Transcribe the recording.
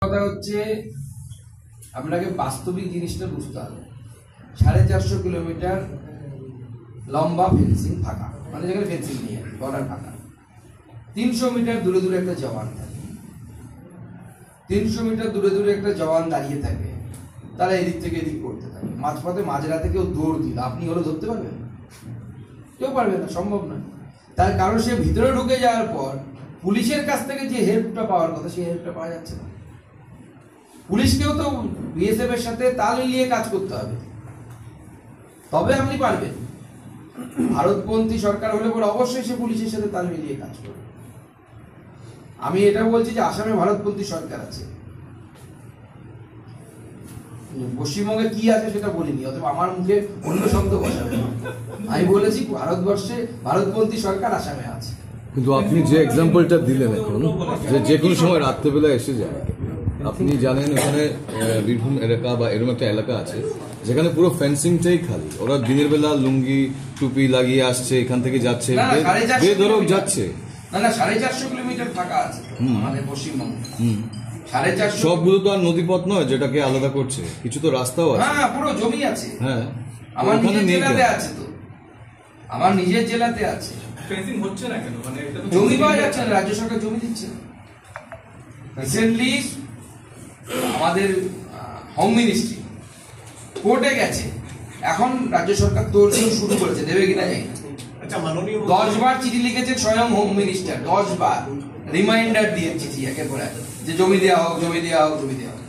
কথা হচ্ছে আপনাকে বাস্তবিক জিনিসটা বুঝতে হবে। 450 কিলোমিটার লম্বা ফেন্সিং ফাঁকা, মানে যেখানে ফেন্সিং নিয়ে বর্ডার ফাঁকা। 300 মিটার দূরে দূরে একটা জওয়ান থাকে, 300 মিটার দূরে দূরে একটা জওয়ান দাঁড়িয়ে থাকে, তারা এদিক থেকে এদিক করতে থাকে। মাঝপথে মাঝরাতে কেউ দৌড় দিল, আপনি হলে ধরতে পারবেন? কেউ পারবে না, সম্ভব নয়। তার কারণ সে ভিতরে ঢুকে যাওয়ার পর পুলিশের কাছ থেকে যে হেল্পটা পাওয়ার কথা সেই হেল্পটা পাওয়া যাচ্ছে না। পুলিশকেও তো বিএসএফ এর সাথে তাল মিলিয়ে কাজ করতে হবে, তবে আপনি পারবেন। ভারতপন্থী সরকার হলে পরে অবশ্যই সে পুলিশের সাথে তাল মিলিয়ে কাজ করবে। আমি এটা বলছি যে আসামে ভারতপন্থী সরকার আছে, পশ্চিমবঙ্গে কি আছে সেটা বলিনি, অথবা আমার মুখে অন্য শব্দ বসাবে। আমি বলেছি ভারতবর্ষে ভারতপন্থী সরকার আসামে আছে। কিন্তু আপনি যে এক্সাম্পলটা দিলেন এখন, যে কোনো সময় রাত্রেবেলা এসে যায়, আপনি জানেন এখানে বীরভূম এলাকা বা এরকম একটা এলাকা আছে যেখানে পুরো ফেন্সিংটাই খালি। ওরা দিনের বেলা লুঙ্গি টুপি লাগিয়ে আসছে, এখান থেকে যাচ্ছে, বেধড়ক যাচ্ছে। না না, 450 কিলোমিটার ফাঁকা আছে আমাদের পশ্চিমবঙ্গে। 450 সবগুলো তো আর নদীপথ নয় যেটাকে আলাদা করছে, কিছু তো রাস্তাও আছে। হ্যাঁ, পুরো জমি আছে। হ্যাঁ, আমার নিজের জেলাতে আছে, তো আমার নিজের জেলাতে আছে। ফেন্সিং হচ্ছে না কেন? মানে জমি পাওয়া যাচ্ছে না, রাজ্য সরকার জমি দিচ্ছে। রিসেন্টলি আমাদের হোম মিনিস্ট্রি কোর্টে গেছে, এখন রাজ্য সরকার তোড়জোড় শুরু করেছে, দেবে কিনা জানি না। আচ্ছা, মাননীয় 10 বার চিঠি লিখেছে স্বয়ং হোম মিনিস্টার, 10 বার রিমাইন্ডার দিয়ে চিঠি একের পর এক, যে জমি দেওয়া হোক, জমি দেওয়া হোক, জমি দেওয়া হোক।